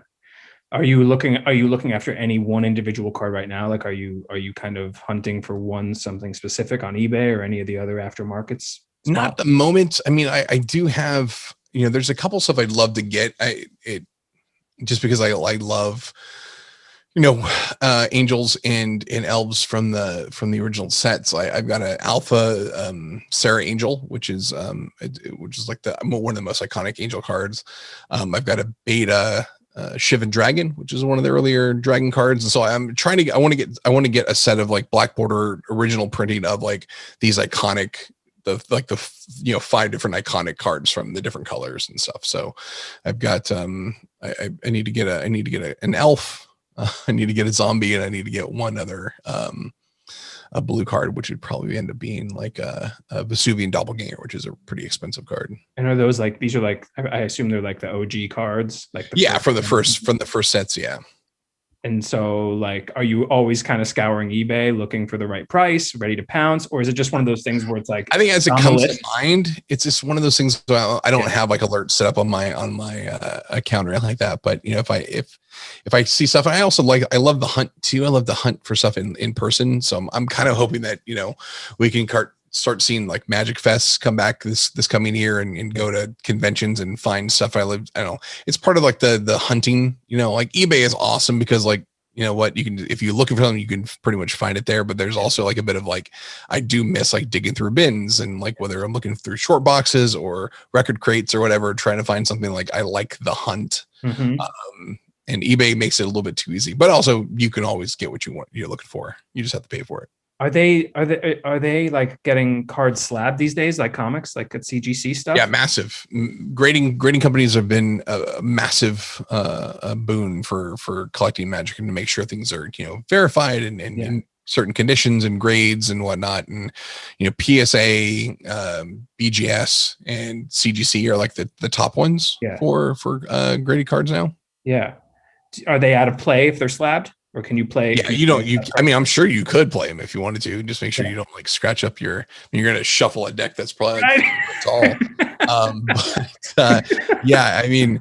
Are you looking after any one individual card right now? Like, are you kind of hunting for something specific on eBay or any of the other aftermarkets? Not at the moment. I mean, I do have, you know, there's a couple stuff I'd love to get. Just because I love, you know, angels and elves from the original sets. I've got an alpha Sarah Angel, which is like one of the most iconic angel cards. I've got a beta Shivan Dragon, which is one of the earlier dragon cards, and so I want to get a set of like black border original printing of like these iconic you know 5 different iconic cards from the different colors and stuff. So I've got I need to get an elf, I need to get a zombie, and I need to get one other a blue card, which would probably end up being like a Vesuvian Doppelganger, which is a pretty expensive card. And are those like, these are like, I assume they're like the OG cards, like from the first sets. Yeah. And so, like, are you always kind of scouring eBay looking for the right price, ready to pounce? Or is it just one of those things where it's like, I think as it on the comes to list? mind, it's just one of those things. I don't Yeah. have like alerts set up on my account or anything like that. But if I see stuff, I also I love the hunt too. I love the hunt for stuff in person. So I'm kind of hoping that we can start seeing like Magic Fests come back this coming year and go to conventions and find stuff. I don't know. It's part of like the hunting. Like eBay is awesome because like, you know what, you can, if you're looking for something, you can pretty much find it there. But there's also like a bit of like, I do miss like digging through bins and like whether I'm looking through short boxes or record crates or whatever, trying to find something. Like I like the hunt. And eBay makes it a little bit too easy, but also you can always get what you're looking for. You just have to pay for it. Are they like getting cards slabbed these days, like comics, like at CGC stuff? Yeah, massive. Grading companies have been a massive boon for collecting Magic and to make sure things are verified and in certain conditions and grades and whatnot. And PSA, BGS, and CGC are like the top ones for graded cards now. Yeah. Are they out of play if they're slabbed? Or can you play? Yeah, I mean, I'm sure you could play them if you wanted to. Just make sure you don't like scratch up you're going to shuffle a deck that's probably tall. Yeah, I mean,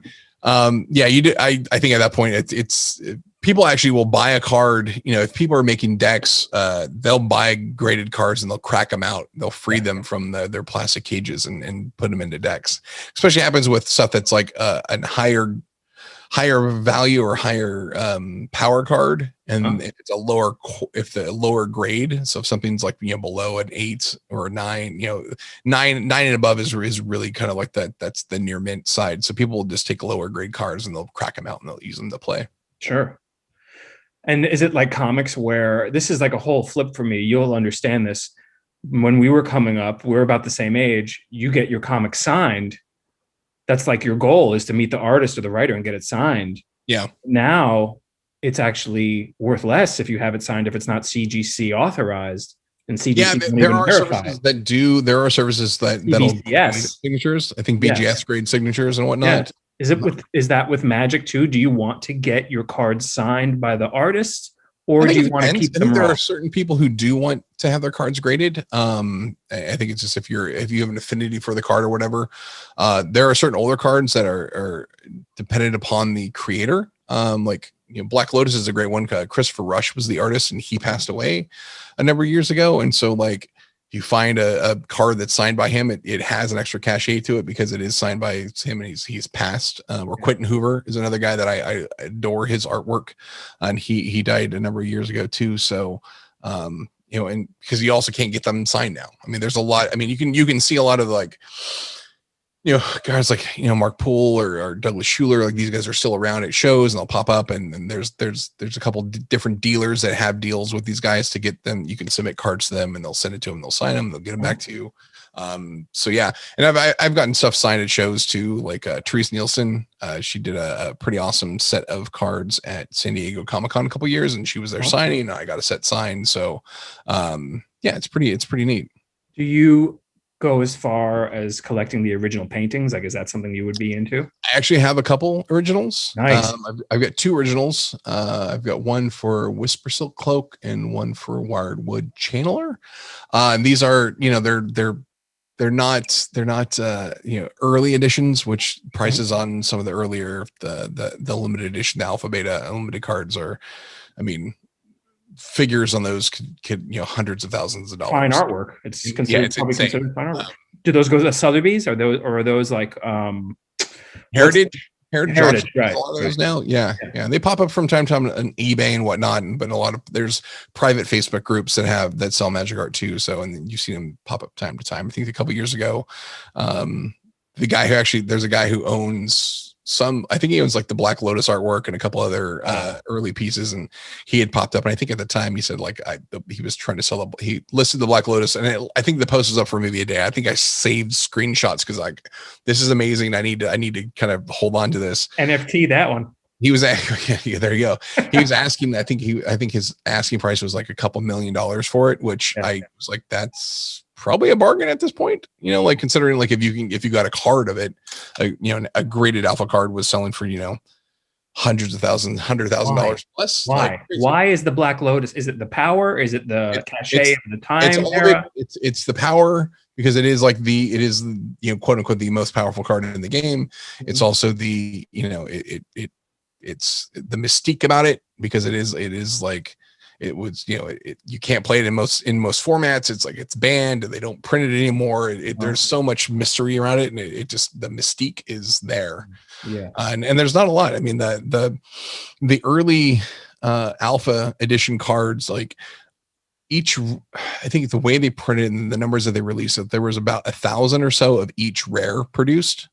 you do. I think at that point, it's people actually will buy a card. If people are making decks, they'll buy graded cards and they'll crack them out. They'll free them from their plastic cages and put them into decks. Especially happens with stuff that's like a higher value or higher power card, and if it's if the lower grade, so if something's like below an 8 or a 9, 9 and above is really kind of like that's the near mint side. So people will just take lower grade cards and they'll crack them out and they'll use them to play. Sure. And is it like comics where this is like a whole flip for me? You'll understand this. When we were coming up, we're about the same age. You get your comic signed. That's like your goal is to meet the artist or the writer and get it signed. Yeah. Now it's actually worth less if you have it signed, if it's not CGC authorized. And CGC there are services that do. There are services that'll grade signatures. I think BGS grade signatures and whatnot. Yeah. Is that with Magic too? Do you want to get your cards signed by the artist? Or do you want to keep them? I think there are certain people who do want to have their cards graded. I think it's just if you have an affinity for the card or whatever. There are certain older cards that are dependent upon the creator. Like Black Lotus is a great one. Christopher Rush was the artist, and he passed away a number of years ago. And so, like, if you find a card that's signed by him, it has an extra cachet to it because it is signed by him and he's passed. Or Quentin Hoover is another guy that I adore his artwork, and he died a number of years ago too. So, and because you also can't get them signed now. I mean, there's a lot. I mean, you can see a lot of like, guys like, Mark Poole or Douglas Schuler, like these guys are still around at shows and they'll pop up and there's a couple different dealers that have deals with these guys to get them. You can submit cards to them and they'll send it to them. They'll sign them. They'll get them back to you. So yeah. And I've gotten stuff signed at shows too. Like, Therese Nielsen, she did a pretty awesome set of cards at San Diego Comic-Con a couple years and she was there signing and I got a set signed. So, it's pretty neat. Do you go as far as collecting the original paintings? Like, is that something you would be into? I actually have a couple originals. Nice. I've got 2 originals. I've got one for Whisper Silk Cloak and one for Wired Wood Channeler. And these are, they're not early editions, which prices on some of the earlier, the limited edition, the alpha beta unlimited cards are, I mean, figures on those could hundreds of thousands of dollars. Fine artwork. It's considered considered fine artwork. Do those go to Sotheby's? Are those like Heritage, right? A lot of those now. Yeah. They pop up from time to time on eBay and whatnot, but there's private Facebook groups that sell magic art too. So, and you see them pop up time to time. I think a couple years ago, there's a guy who owns I think he owns like the Black Lotus artwork and a couple other early pieces, and he had popped up. And I think at the time he said he was trying to sell he listed the Black Lotus, and I think the post was up for maybe a day. I think I saved screenshots because this is amazing. I need to kind of hold on to this NFT that one. He was there you go. He was asking. I think his asking price was like a couple $1 million for it, which I was like, that's probably a bargain at this point, like considering like if you got a card of it, a graded alpha card was selling for, hundreds of thousands, $100,000 plus. Why? Why is the Black Lotus? Is it the power? Is it the cachet of the time it's all era? It's the power, because it is quote unquote the most powerful card in the game. It's also the it's the mystique about it, because it is like it was you can't play it in most formats. It's like it's banned, and they don't print it anymore. There's so much mystery around it, and it just, the mystique is there. And there's not a lot. I mean, the early alpha edition cards, like each, I think the way they printed and the numbers that they released, that there was about 1,000 or so of each rare produced.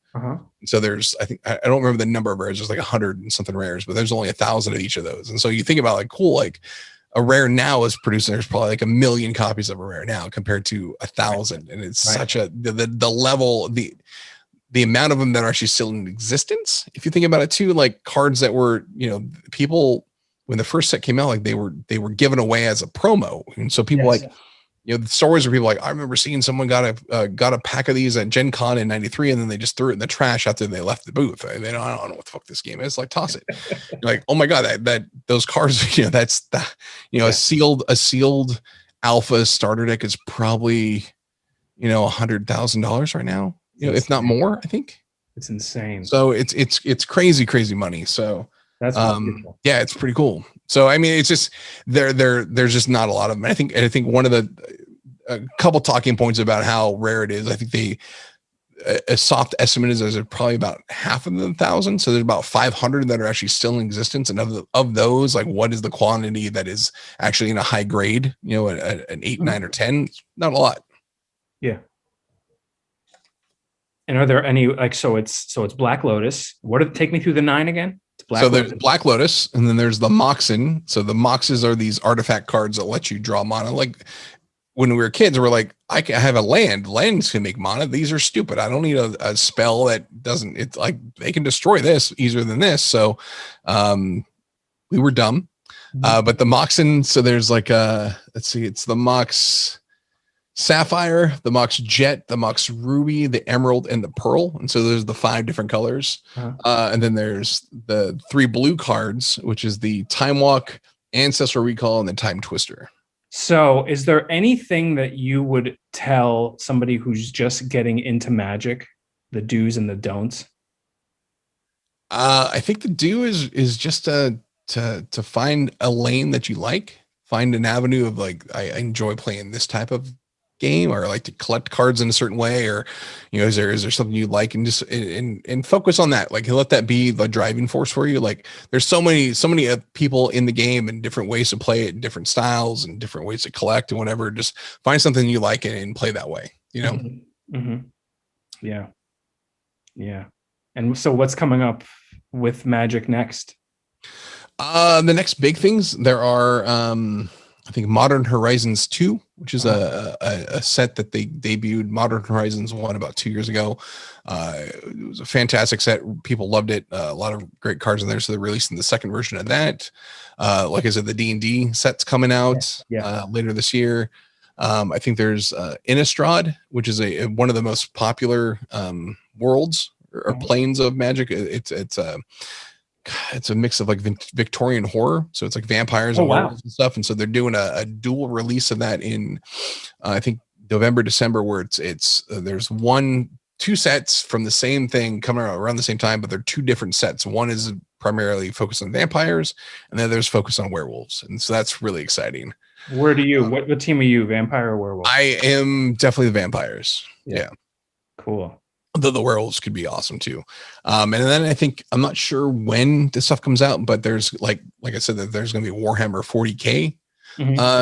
So there's, I don't remember the number of rares. There's like 100 and something rares, but there's only 1,000 of each of those. And so you think about like, cool, like a rare now is producing, there's probably like 1 million copies of a rare now compared to 1,000. And it's such the level, the amount of them that are actually still in existence. If you think about it too, like cards that were, people, when the first set came out, like they were given away as a promo. And so people the stories where people like, I remember seeing someone got a pack of these at Gen Con in 93, and then they just threw it in the trash after they left the booth. I don't know what the fuck this game is. Like, toss it. Like, oh my God, that those cards, that's the, a sealed alpha starter deck is probably, $100,000 right now, if not more, I think. It's insane. So it's crazy money. So that's yeah, it's pretty cool. So I mean, it's just there's just not a lot of them. I think one of a couple talking points about how rare it is. I think a soft estimate is there's probably about half of the 1,000. So there's about 500 that are actually still in existence. And of those, like, what is the quantity that is actually in a high grade? An 8, 9, or 10. Not a lot. Yeah. And are there any, like, so it's Black Lotus. Take me through the 9 again? There's Black Lotus, and then there's the Moxen. So the Moxes are these artifact cards that let you draw mana. Like when we were kids, we're like, I have a land. Lands can make mana. These are stupid. I don't need a spell that doesn't. It's like they can destroy this easier than this. So we were dumb. But the Moxen. So there's like let's see, it's the Mox Sapphire, the Mox Jet, the Mox Ruby, the Emerald, and the Pearl. And so there's the 5 different colors. And then there's the 3 blue cards, which is the Time Walk, Ancestral Recall, and the Time Twister. So is there anything that you would tell somebody who's just getting into Magic, the do's and the don'ts? I think the do is just to find a lane that you like, find an avenue of like, I enjoy playing this type of game, or I like to collect cards in a certain way, or is there something you like, and just and focus on that. Like, let that be the driving force for you. Like, there's so many people in the game and different ways to play it, and different styles and different ways to collect and whatever. Just find something you like and play that way. Yeah. And so what's coming up with Magic next? The next big things, there are I think Modern Horizons 2, which is a set that they debuted. Modern Horizons 1 about 2 years ago. It was a fantastic set. People loved it. A lot of great cards in there. So they're releasing the second version of that. Like I said, the D&D set's coming out later this year. I think there's Innistrad, which is one of the most popular worlds or planes of Magic. It's a mix of like Victorian horror, so it's like vampires and werewolves and stuff. And so they're doing a dual release of that in I think November, December, where it's there's 2 sets from the same thing coming out around the same time, but they're 2 different sets. One is primarily focused on vampires, and the other's focused on werewolves, and so that's really exciting. Where do you what team are you, vampire or werewolf? I am definitely the vampires. Yeah. Cool. Though the werewolves could be awesome too. And then I think, I'm not sure when this stuff comes out, but there's like I said, that there's going to be Warhammer 40K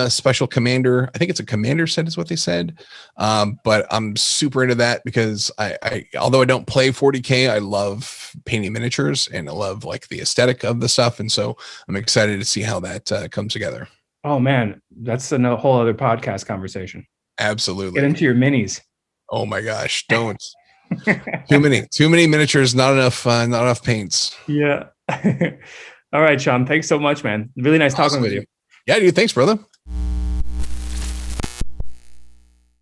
special commander. I think it's a commander set is what they said. But I'm super into that because I although I don't play 40K, I love painting miniatures and I love like the aesthetic of the stuff. And so I'm excited to see how that comes together. Oh man, that's a whole other podcast conversation. Absolutely. Get into your minis. Oh my gosh. Don't. too many miniatures, not enough paints. Yeah. All right, Shawn, thanks so much, man. Really nice talking with you. Yeah, dude, thanks, brother.